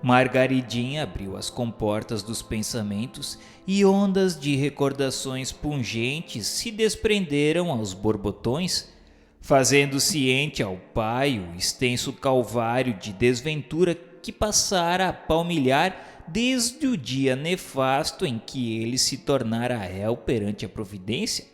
Margaridinha abriu as comportas dos pensamentos e ondas de recordações pungentes se desprenderam aos borbotões, fazendo ciente ao pai o extenso calvário de desventura que passara a palmilhar desde o dia nefasto em que ele se tornara réu perante a providência,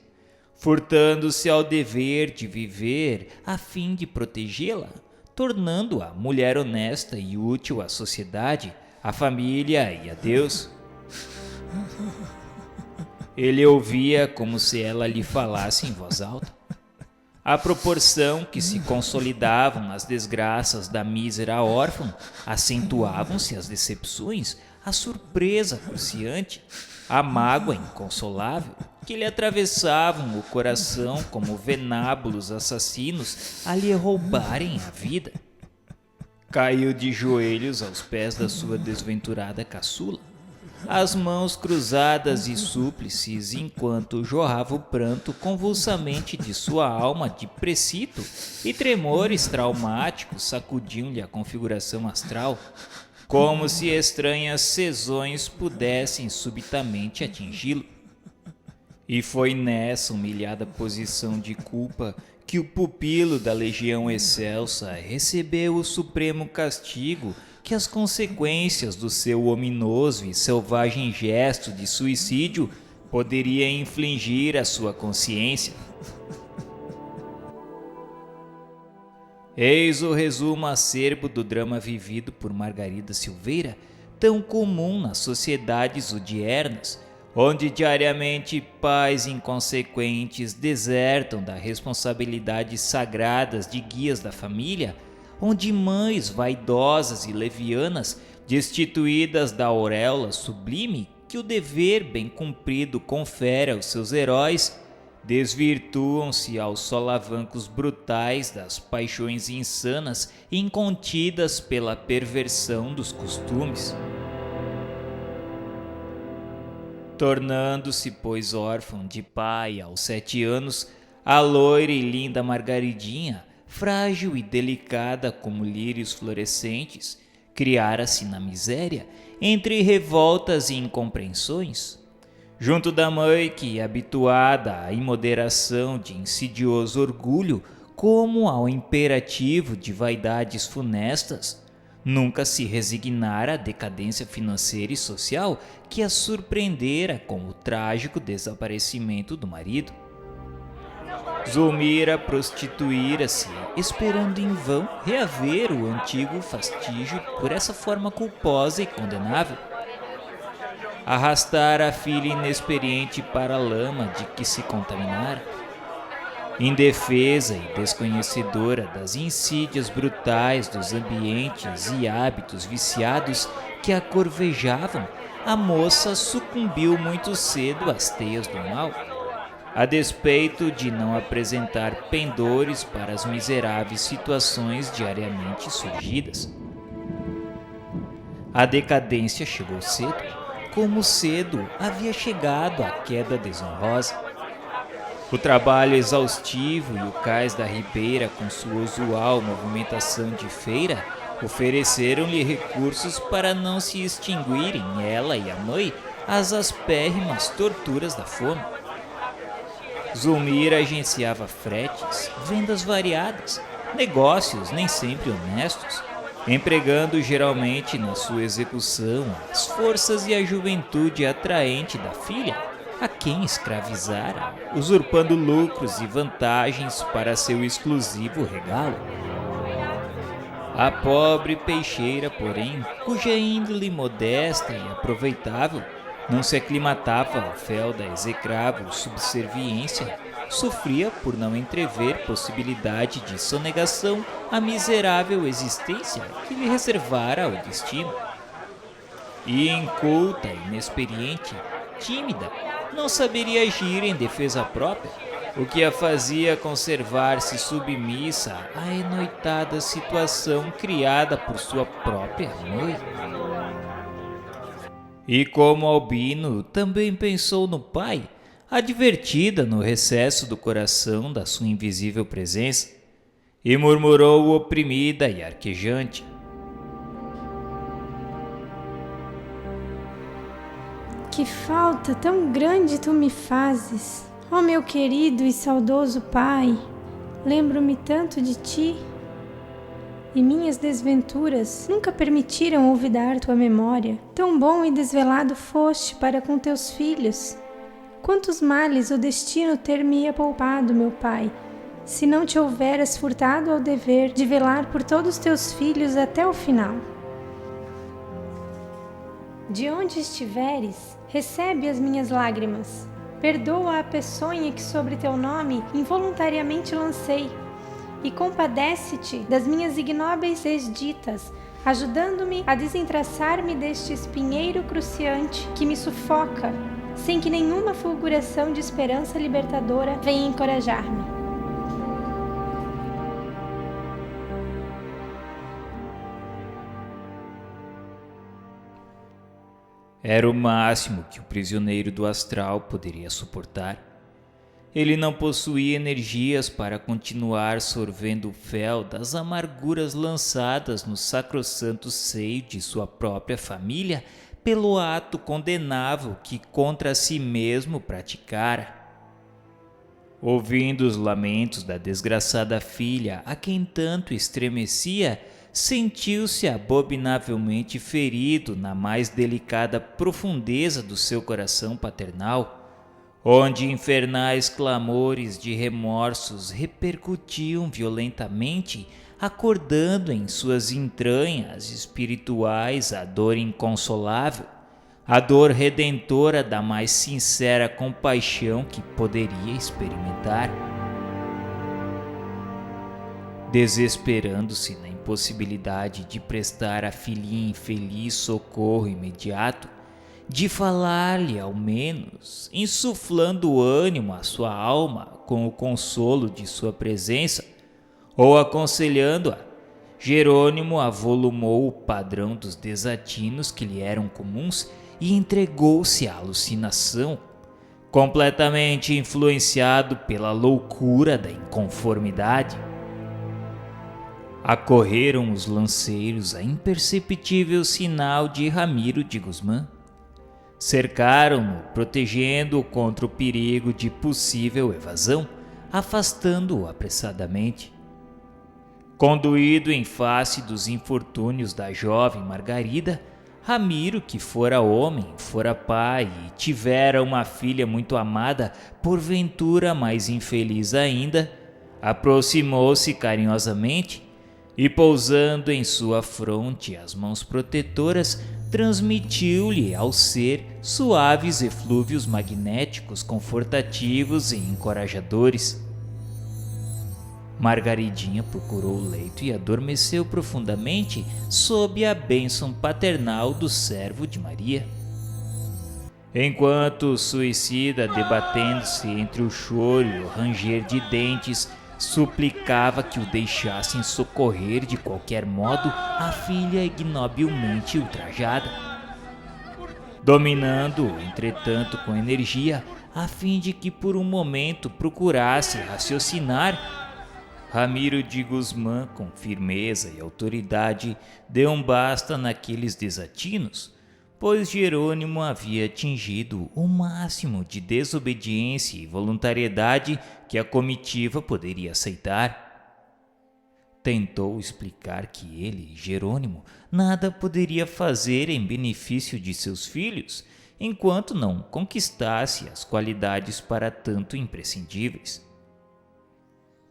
furtando-se ao dever de viver a fim de protegê-la, tornando-a mulher honesta e útil à sociedade, à família e a Deus. Ele ouvia como se ela lhe falasse em voz alta. À proporção que se consolidavam as desgraças da mísera órfã, acentuavam-se as decepções, a surpresa cruciante, a mágoa inconsolável, que lhe atravessavam o coração como venábulos assassinos a lhe roubarem a vida. Caiu de joelhos aos pés da sua desventurada caçula, as mãos cruzadas e súplices, enquanto jorrava o pranto convulsamente de sua alma de precito, e tremores traumáticos sacudiam-lhe a configuração astral, como se estranhas sezões pudessem subitamente atingi-lo. E foi nessa humilhada posição de culpa que o pupilo da Legião Excelsa recebeu o supremo castigo que as consequências do seu ominoso e selvagem gesto de suicídio poderia infligir à sua consciência. Eis o resumo acerbo do drama vivido por Margarida Silveira, tão comum nas sociedades odiernas, onde diariamente pais inconsequentes desertam das responsabilidades sagradas de guias da família, onde mães vaidosas e levianas, destituídas da auréola sublime que o dever bem cumprido confere aos seus heróis, desvirtuam-se aos solavancos brutais das paixões insanas incontidas pela perversão dos costumes. Tornando-se, pois, órfão de pai aos 7 anos, a loira e linda Margaridinha, frágil e delicada como lírios florescentes, criara-se na miséria, entre revoltas e incompreensões, junto da mãe que, habituada à imoderação de insidioso orgulho como ao imperativo de vaidades funestas, nunca se resignara à decadência financeira e social que a surpreendera com o trágico desaparecimento do marido. Zulmira prostituíra-se, esperando em vão reaver o antigo fastígio por essa forma culposa e condenável. Arrastara a filha inexperiente para a lama de que se contaminara. Indefesa e desconhecedora das insídias brutais dos ambientes e hábitos viciados que a corvejavam, a moça sucumbiu muito cedo às teias do mal, a despeito de não apresentar pendores para as miseráveis situações diariamente surgidas. A decadência chegou cedo, como cedo havia chegado a queda desonrosa. O trabalho exaustivo e o cais da ribeira com sua usual movimentação de feira ofereceram-lhe recursos para não se extinguirem ela e a mãe as aspérrimas torturas da fome. Zulmira agenciava fretes, vendas variadas, negócios nem sempre honestos, empregando geralmente na sua execução as forças e a juventude atraente da filha, a quem escravizara, usurpando lucros e vantagens para seu exclusivo regalo. A pobre peixeira, porém, cuja índole modesta e aproveitável não se aclimatava ao fel da execrável subserviência, sofria por não entrever possibilidade de sonegação à miserável existência que lhe reservara o destino. E inculta, inexperiente, tímida, não saberia agir em defesa própria, o que a fazia conservar-se submissa à enoitada situação criada por sua própria mãe. E como Albino também pensou no pai, advertida no recesso do coração da sua invisível presença, e murmurou oprimida e arquejante: Que falta tão grande tu me fazes, ó meu querido e saudoso pai. Lembro-me tanto de ti, e minhas desventuras nunca permitiram olvidar tua memória. Tão bom e desvelado foste para com teus filhos. Quantos males o destino ter-me-ia poupado, meu pai, se não te houveras furtado ao dever de velar por todos teus filhos até o final. De onde estiveres, recebe as minhas lágrimas. Perdoa a peçonha que sobre teu nome involuntariamente lancei, e compadece-te das minhas ignóbeis desditas, ajudando-me a desentraçar-me deste espinheiro cruciante que me sufoca, sem que nenhuma fulguração de esperança libertadora venha encorajar-me. Era o máximo que o prisioneiro do astral poderia suportar. Ele não possuía energias para continuar sorvendo o fel das amarguras lançadas no sacrossanto seio de sua própria família pelo ato condenável que contra si mesmo praticara. Ouvindo os lamentos da desgraçada filha, a quem tanto estremecia, sentiu-se abominavelmente ferido na mais delicada profundeza do seu coração paternal, onde infernais clamores de remorsos repercutiam violentamente, acordando em suas entranhas espirituais a dor inconsolável, a dor redentora da mais sincera compaixão que poderia experimentar. Desesperando-se na impossibilidade de prestar à filhinha infeliz socorro imediato, de falar-lhe ao menos, insuflando ânimo à sua alma com o consolo de sua presença, ou aconselhando-a, Jerônimo avolumou o padrão dos desatinos que lhe eram comuns e entregou-se à alucinação, completamente influenciado pela loucura da inconformidade. Acorreram os lanceiros a imperceptível sinal de Ramiro de Guzmán. Cercaram-no, protegendo-o contra o perigo de possível evasão, afastando-o apressadamente. Conduído em face dos infortúnios da jovem Margarida, Ramiro, que fora homem, fora pai e tivera uma filha muito amada, porventura mais infeliz ainda, aproximou-se carinhosamente e, pousando em sua fronte as mãos protetoras, transmitiu-lhe ao ser suaves eflúvios magnéticos confortativos e encorajadores. Margaridinha procurou o leito e adormeceu profundamente sob a bênção paternal do servo de Maria. Enquanto o suicida, debatendo-se entre o choro e o ranger de dentes, suplicava que o deixassem socorrer de qualquer modo a filha ignobilmente ultrajada. Dominando-o, entretanto, com energia, a fim de que por um momento procurasse raciocinar, Ramiro de Guzmán, com firmeza e autoridade, deu um basta naqueles desatinos, pois Jerônimo havia atingido o máximo de desobediência e voluntariedade que a comitiva poderia aceitar. Tentou explicar que ele, Jerônimo, nada poderia fazer em benefício de seus filhos, enquanto não conquistasse as qualidades para tanto imprescindíveis.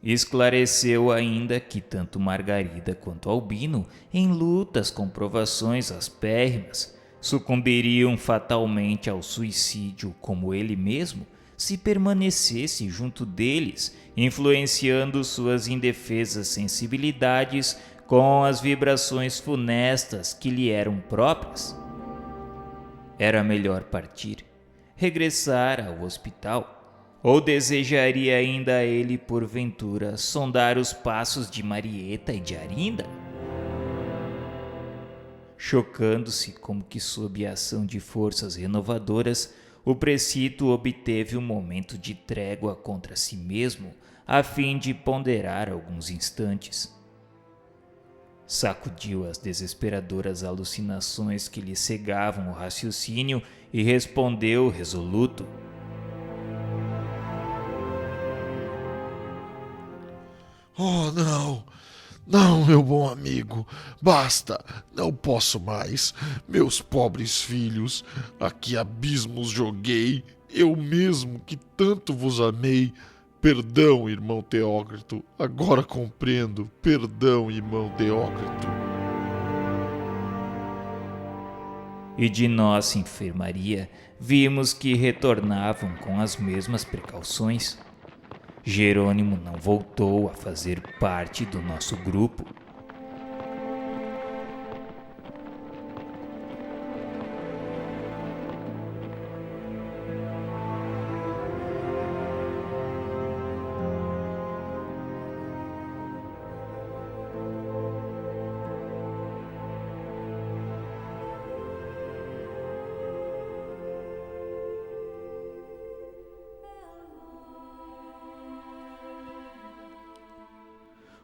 Esclareceu ainda que tanto Margarida quanto Albino, em lutas com provações aspérrimas, sucumbiriam fatalmente ao suicídio como ele mesmo, se permanecesse junto deles, influenciando suas indefesas sensibilidades com as vibrações funestas que lhe eram próprias. Era melhor partir, regressar ao hospital. Ou desejaria ainda ele, porventura, sondar os passos de Marieta e de Arinda? Chocando-se como que sob a ação de forças renovadoras, o precito obteve um momento de trégua contra si mesmo, a fim de ponderar alguns instantes. sacudiu as desesperadoras alucinações que lhe cegavam o raciocínio e respondeu resoluto: Oh, não! Não, meu bom amigo, basta, não posso mais. Meus pobres filhos, a que abismos joguei, eu mesmo que tanto vos amei. Perdão, irmão Teócrito, agora compreendo. Perdão, irmão Teócrito. E de nossa enfermaria vimos que retornavam com as mesmas precauções. Jerônimo não voltou a fazer parte do nosso grupo.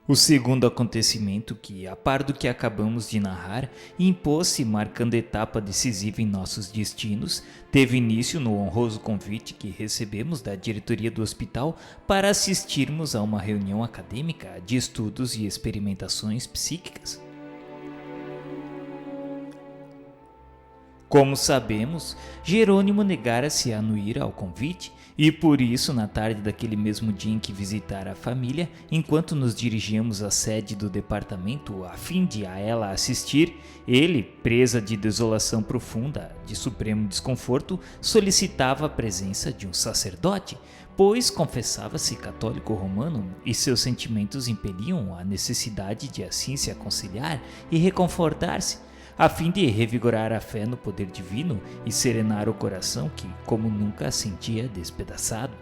O segundo acontecimento que, a par do que acabamos de narrar, impôs-se marcando etapa decisiva em nossos destinos, teve início no honroso convite que recebemos da diretoria do hospital para assistirmos a uma reunião acadêmica de estudos e experimentações psíquicas. Como sabemos, Jerônimo negara-se a anuir ao convite e por isso, na tarde daquele mesmo dia em que visitara a família, enquanto nos dirigíamos à sede do departamento a fim de a ela assistir, ele, presa de desolação profunda, de supremo desconforto, solicitava a presença de um sacerdote, pois confessava-se católico romano e seus sentimentos impeliam a necessidade de assim se aconselhar e reconfortar-se, a fim de revigorar a fé no poder divino e serenar o coração que, como nunca, sentia despedaçado.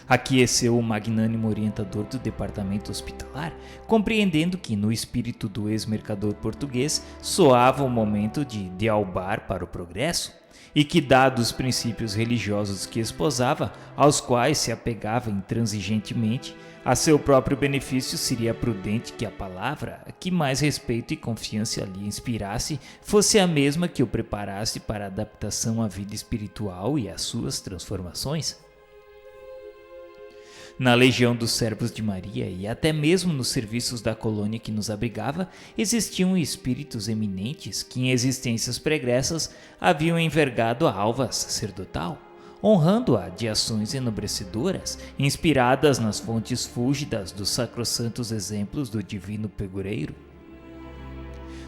Aqueceu o magnânimo orientador do departamento hospitalar, compreendendo que no espírito do ex-mercador português soava o momento de dealbar para o progresso, e que, dados os princípios religiosos que esposava, aos quais se apegava intransigentemente, a seu próprio benefício seria prudente que a palavra, que mais respeito e confiança lhe inspirasse, fosse a mesma que o preparasse para a adaptação à vida espiritual e às suas transformações. Na legião dos servos de Maria e até mesmo nos serviços da colônia que nos abrigava, existiam espíritos eminentes que em existências pregressas haviam envergado a alva sacerdotal, honrando-a de ações enobrecedoras, inspiradas nas fontes fúlgidas dos sacrossantos exemplos do divino pegureiro.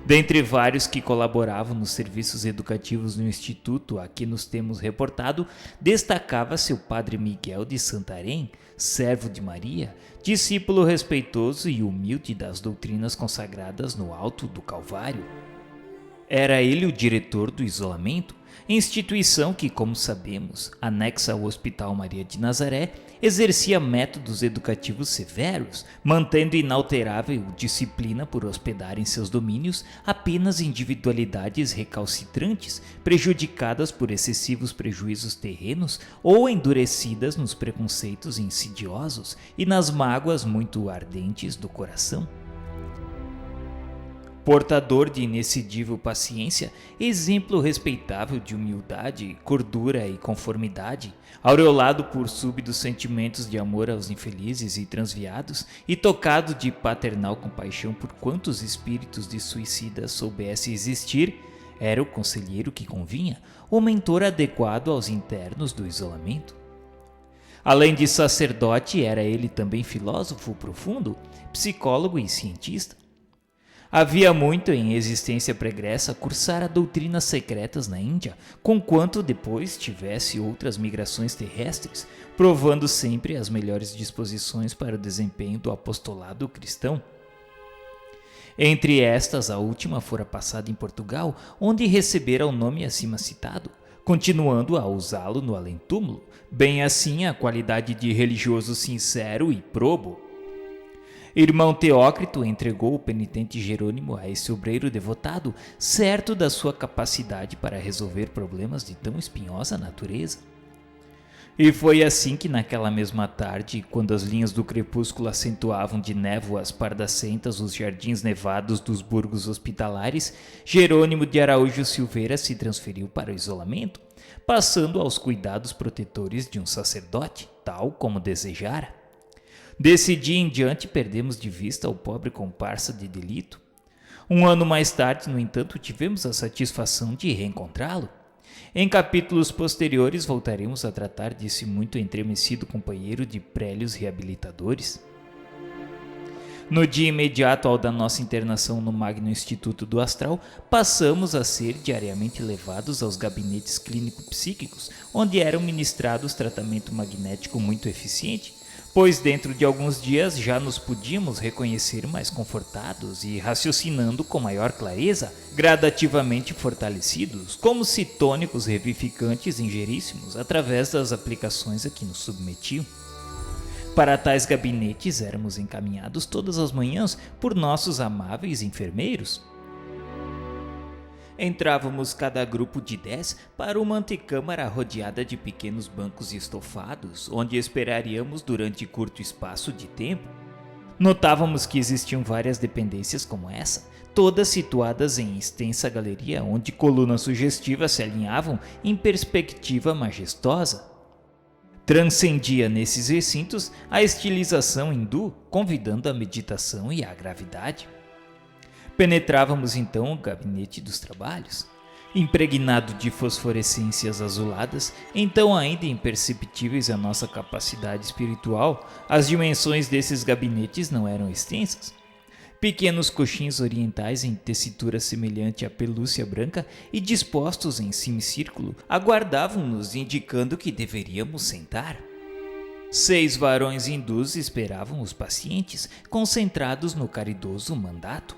Dentre vários que colaboravam nos serviços educativos no instituto a que nos temos reportado, destacava-se o padre Miguel de Santarém, servo de Maria, discípulo respeitoso e humilde das doutrinas consagradas no alto do Calvário. Era ele o diretor do isolamento, instituição que, como sabemos, anexa ao Hospital Maria de Nazaré, exercia métodos educativos severos, mantendo inalterável disciplina por hospedar em seus domínios apenas individualidades recalcitrantes, prejudicadas por excessivos prejuízos terrenos ou endurecidas nos preconceitos insidiosos e nas mágoas muito ardentes do coração. Portador de inexcedível paciência, exemplo respeitável de humildade, cordura e conformidade, aureolado por súbitos sentimentos de amor aos infelizes e transviados, e tocado de paternal compaixão por quantos espíritos de suicidas soubesse existir, era o conselheiro que convinha, o mentor adequado aos internos do isolamento. Além de sacerdote, era ele também filósofo profundo, psicólogo e cientista. Havia muito em existência pregressa cursara doutrinas secretas na Índia, conquanto depois tivesse outras migrações terrestres, provando sempre as melhores disposições para o desempenho do apostolado cristão. Entre estas, a última fora passada em Portugal, onde recebera o nome acima citado, continuando a usá-lo no além-túmulo, bem assim a qualidade de religioso sincero e probo. Irmão Teócrito entregou o penitente Jerônimo a esse obreiro devotado, certo da sua capacidade para resolver problemas de tão espinhosa natureza. E foi assim que naquela mesma tarde, quando as linhas do crepúsculo acentuavam de névoas pardacentas os jardins nevados dos burgos hospitalares, Jerônimo de Araújo Silveira se transferiu para o isolamento, passando aos cuidados protetores de um sacerdote, tal como desejara. Desse dia em diante perdemos de vista o pobre comparsa de delito. Um ano mais tarde, no entanto, tivemos a satisfação de reencontrá-lo. Em capítulos posteriores voltaremos a tratar desse muito entremecido companheiro de prélios reabilitadores. No dia imediato ao da nossa internação no Magno Instituto do Astral, passamos a ser diariamente levados aos gabinetes clínico-psíquicos, onde eram ministrados tratamento magnético muito eficiente, pois dentro de alguns dias já nos podíamos reconhecer mais confortados e raciocinando com maior clareza, gradativamente fortalecidos, como se tônicos revivificantes ingeríssemos através das aplicações a que nos submetiam. Para tais gabinetes éramos encaminhados todas as manhãs por nossos amáveis enfermeiros. Entrávamos cada grupo de 10 para uma antecâmara rodeada de pequenos bancos estofados, onde esperaríamos durante curto espaço de tempo. Notávamos que existiam várias dependências como essa, todas situadas em extensa galeria, onde colunas sugestivas se alinhavam em perspectiva majestosa. Transcendia nesses recintos a estilização hindu, convidando a meditação e a gravidade. Penetrávamos então o gabinete dos trabalhos. Impregnado de fosforescências azuladas, então ainda imperceptíveis à nossa capacidade espiritual, as dimensões desses gabinetes não eram extensas. Pequenos coxins orientais em tessitura semelhante à pelúcia branca e dispostos em semicírculo aguardavam-nos, indicando que deveríamos sentar. 6 varões hindus esperavam os pacientes, concentrados no caridoso mandato.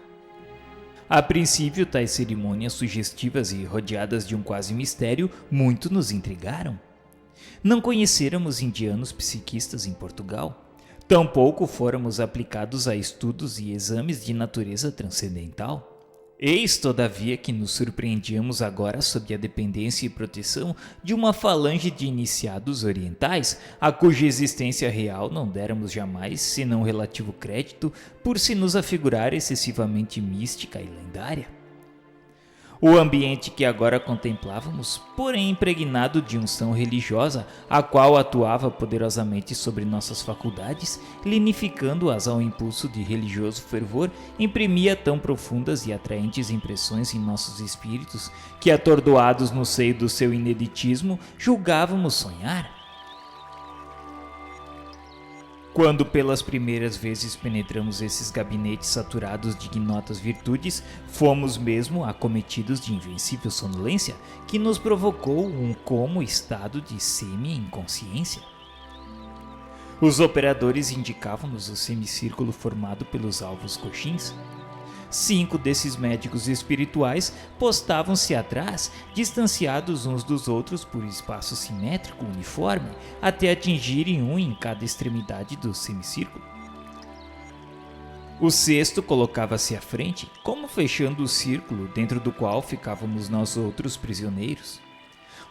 A princípio, tais cerimônias sugestivas e rodeadas de um quase mistério muito nos intrigaram. Não conhecéramos indianos psiquistas em Portugal. Tampouco fôramos aplicados a estudos e exames de natureza transcendental. Eis, todavia, que nos surpreendíamos agora sob a dependência e proteção de uma falange de iniciados orientais, a cuja existência real não déramos jamais, senão relativo crédito, por se nos afigurar excessivamente mística e lendária. O ambiente que agora contemplávamos, porém impregnado de unção religiosa, a qual atuava poderosamente sobre nossas faculdades, linificando-as ao impulso de religioso fervor, imprimia tão profundas e atraentes impressões em nossos espíritos, que atordoados no seio do seu ineditismo, julgávamos sonhar. Quando pelas primeiras vezes penetramos esses gabinetes saturados de ignotas virtudes, fomos mesmo acometidos de invencível sonolência, que nos provocou um como estado de semi-inconsciência. Os operadores indicavam-nos o semicírculo formado pelos alvos coxins. 5 desses médicos espirituais postavam-se atrás, distanciados uns dos outros por espaço simétrico uniforme, até atingirem um em cada extremidade do semicírculo. O 6º colocava-se à frente, como fechando o círculo dentro do qual ficávamos nós outros prisioneiros.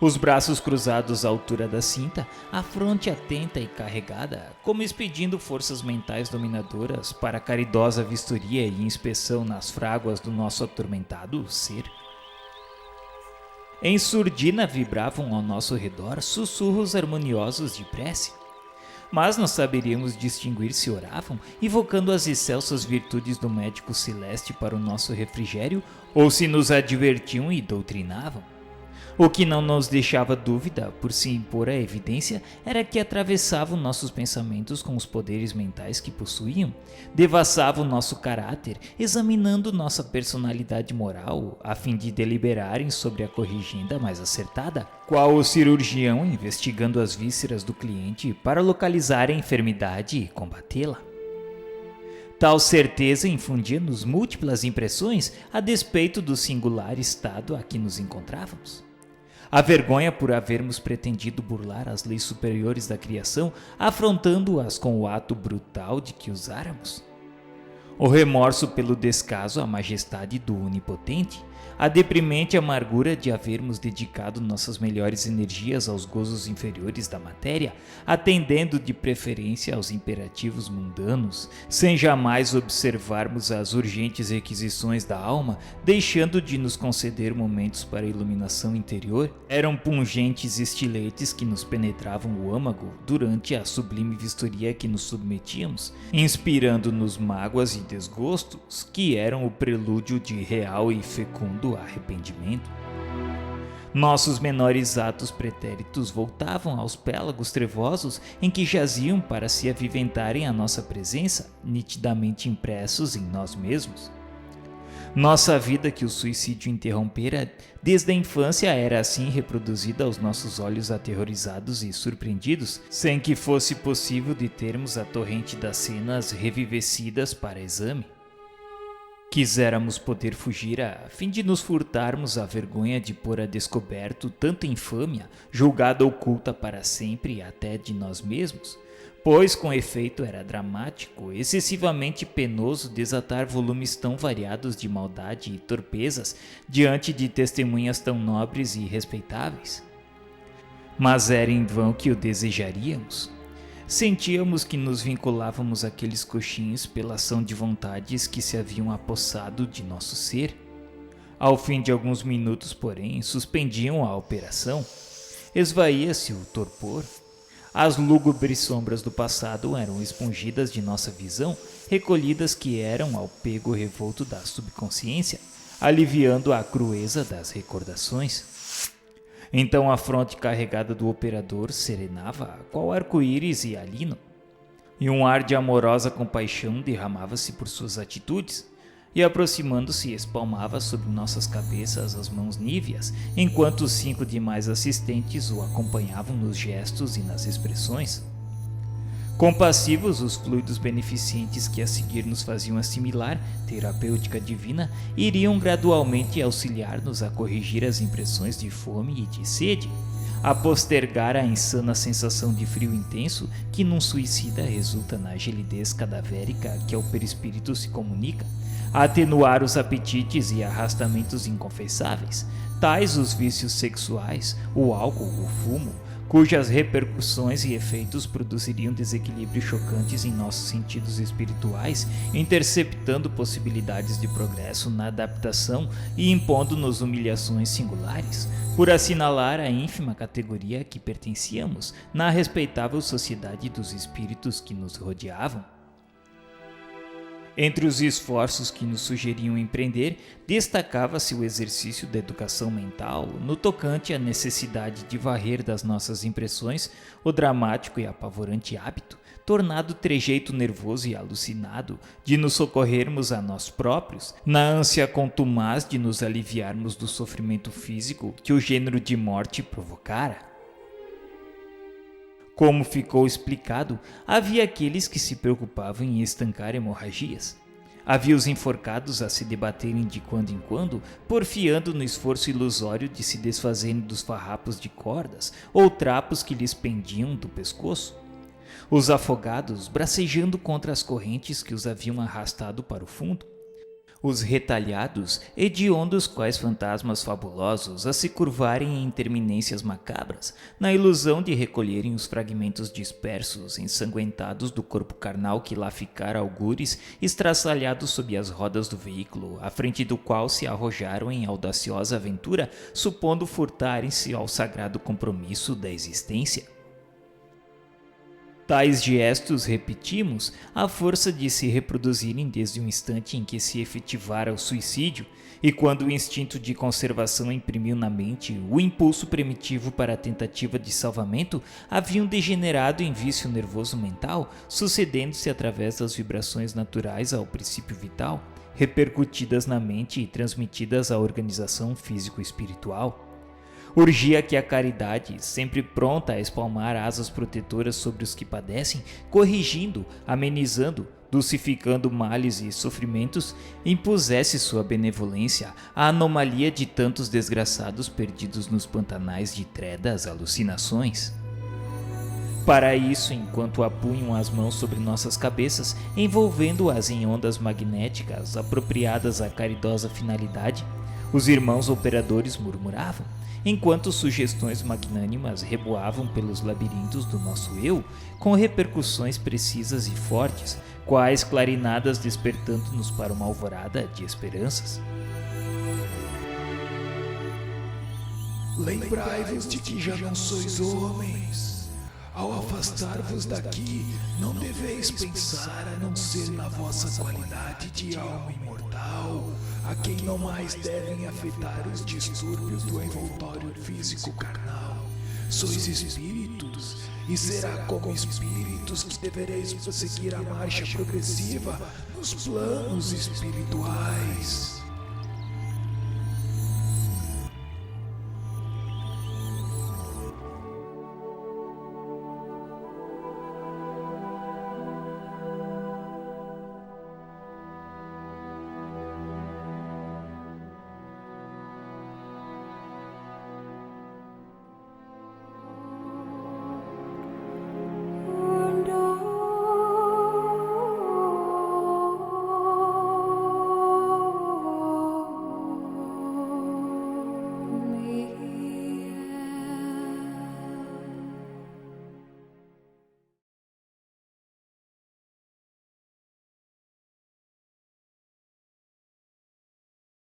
Os braços cruzados à altura da cinta, a fronte atenta e carregada, como expedindo forças mentais dominadoras para a caridosa vistoria e inspeção nas fráguas do nosso atormentado ser. Em surdina vibravam ao nosso redor sussurros harmoniosos de prece, mas não saberíamos distinguir se oravam, invocando as excelsas virtudes do médico celeste para o nosso refrigério, ou se nos advertiam e doutrinavam. O que não nos deixava dúvida, por se impor à evidência, era que atravessavam nossos pensamentos com os poderes mentais que possuíam, devassavam nosso caráter, examinando nossa personalidade moral, a fim de deliberarem sobre a corrigenda mais acertada, qual o cirurgião investigando as vísceras do cliente para localizar a enfermidade e combatê-la. Tal certeza infundia-nos múltiplas impressões a despeito do singular estado a que nos encontrávamos. A vergonha por havermos pretendido burlar as leis superiores da criação, afrontando-as com o ato brutal de que usáramos. O remorso pelo descaso à majestade do Onipotente, a deprimente amargura de havermos dedicado nossas melhores energias aos gozos inferiores da matéria, atendendo de preferência aos imperativos mundanos, sem jamais observarmos as urgentes requisições da alma, deixando de nos conceder momentos para a iluminação interior, eram pungentes estiletes que nos penetravam o âmago durante a sublime vistoria que nos submetíamos, inspirando-nos mágoas e desgostos que eram o prelúdio de real e fecundo arrependimento. Nossos menores atos pretéritos voltavam aos pélagos trevosos em que jaziam para se aviventarem à nossa presença, nitidamente impressos em nós mesmos. Nossa vida que o suicídio interrompera desde a infância era assim reproduzida aos nossos olhos aterrorizados e surpreendidos, sem que fosse possível de termos a torrente das cenas revivecidas para exame. Quiséramos poder fugir a fim de nos furtarmos a vergonha de pôr a descoberto tanta infâmia, julgada oculta para sempre até de nós mesmos, pois com efeito era dramático, excessivamente penoso desatar volumes tão variados de maldade e torpezas diante de testemunhas tão nobres e respeitáveis. Mas era em vão que o desejaríamos. Sentíamos que nos vinculávamos àqueles coxins pela ação de vontades que se haviam apossado de nosso ser. Ao fim de alguns minutos, porém, suspendiam a operação. Esvaía-se o torpor. As lúgubres sombras do passado eram expungidas de nossa visão, recolhidas que eram ao pego revolto da subconsciência, aliviando a crueza das recordações. Então a fronte carregada do operador serenava qual arco-íris e alino, e um ar de amorosa compaixão derramava-se por suas atitudes, e aproximando-se espalmava sobre nossas cabeças as mãos níveas, enquanto os 5 demais assistentes o acompanhavam nos gestos e nas expressões. Compassivos, os fluidos beneficentes que a seguir nos faziam assimilar terapêutica divina iriam gradualmente auxiliar-nos a corrigir as impressões de fome e de sede, a postergar a insana sensação de frio intenso que num suicida resulta na gelidez cadavérica que ao perispírito se comunica, a atenuar os apetites e arrastamentos inconfessáveis, tais os vícios sexuais, o álcool, o fumo, cujas repercussões e efeitos produziriam desequilíbrios chocantes em nossos sentidos espirituais, interceptando possibilidades de progresso na adaptação e impondo-nos humilhações singulares, por assinalar a ínfima categoria a que pertencíamos na respeitável sociedade dos espíritos que nos rodeavam. Entre os esforços que nos sugeriam empreender, destacava-se o exercício da educação mental no tocante à necessidade de varrer das nossas impressões o dramático e apavorante hábito, tornado trejeito nervoso e alucinado, de nos socorrermos a nós próprios, na ânsia contumaz de nos aliviarmos do sofrimento físico que o gênero de morte provocara. Como ficou explicado, havia aqueles que se preocupavam em estancar hemorragias. Havia os enforcados a se debaterem de quando em quando, porfiando no esforço ilusório de se desfazerem dos farrapos de cordas ou trapos que lhes pendiam do pescoço. Os afogados bracejando contra as correntes que os haviam arrastado para o fundo. Os retalhados, hediondos quais fantasmas fabulosos a se curvarem em interminências macabras, na ilusão de recolherem os fragmentos dispersos, ensanguentados do corpo carnal que lá ficara algures, estraçalhados sob as rodas do veículo, à frente do qual se arrojaram em audaciosa aventura, supondo furtarem-se ao sagrado compromisso da existência. Tais gestos, repetimos, à força de se reproduzirem desde o instante em que se efetivara o suicídio e quando o instinto de conservação imprimiu na mente o impulso primitivo para a tentativa de salvamento, haviam degenerado em vício nervoso mental, sucedendo-se através das vibrações naturais ao princípio vital, repercutidas na mente e transmitidas à organização físico-espiritual. Urgia que a caridade, sempre pronta a espalmar asas protetoras sobre os que padecem, corrigindo, amenizando, dulcificando males e sofrimentos, impusesse sua benevolência à anomalia de tantos desgraçados perdidos nos pantanais de tredas alucinações. para isso, enquanto apunham as mãos sobre nossas cabeças, envolvendo-as em ondas magnéticas apropriadas à caridosa finalidade, os irmãos operadores murmuravam, enquanto sugestões magnânimas reboavam pelos labirintos do nosso eu, com repercussões precisas e fortes, quais clarinadas despertando-nos para uma alvorada de esperanças. Lembrai-vos de que já não sois homens. Ao afastar-vos daqui, não deveis pensar a não ser na vossa qualidade de alma imortal, a quem não mais devem afetar os distúrbios do envoltório físico carnal. Sois espíritos, e será como espíritos que devereis prosseguir a marcha progressiva nos planos espirituais.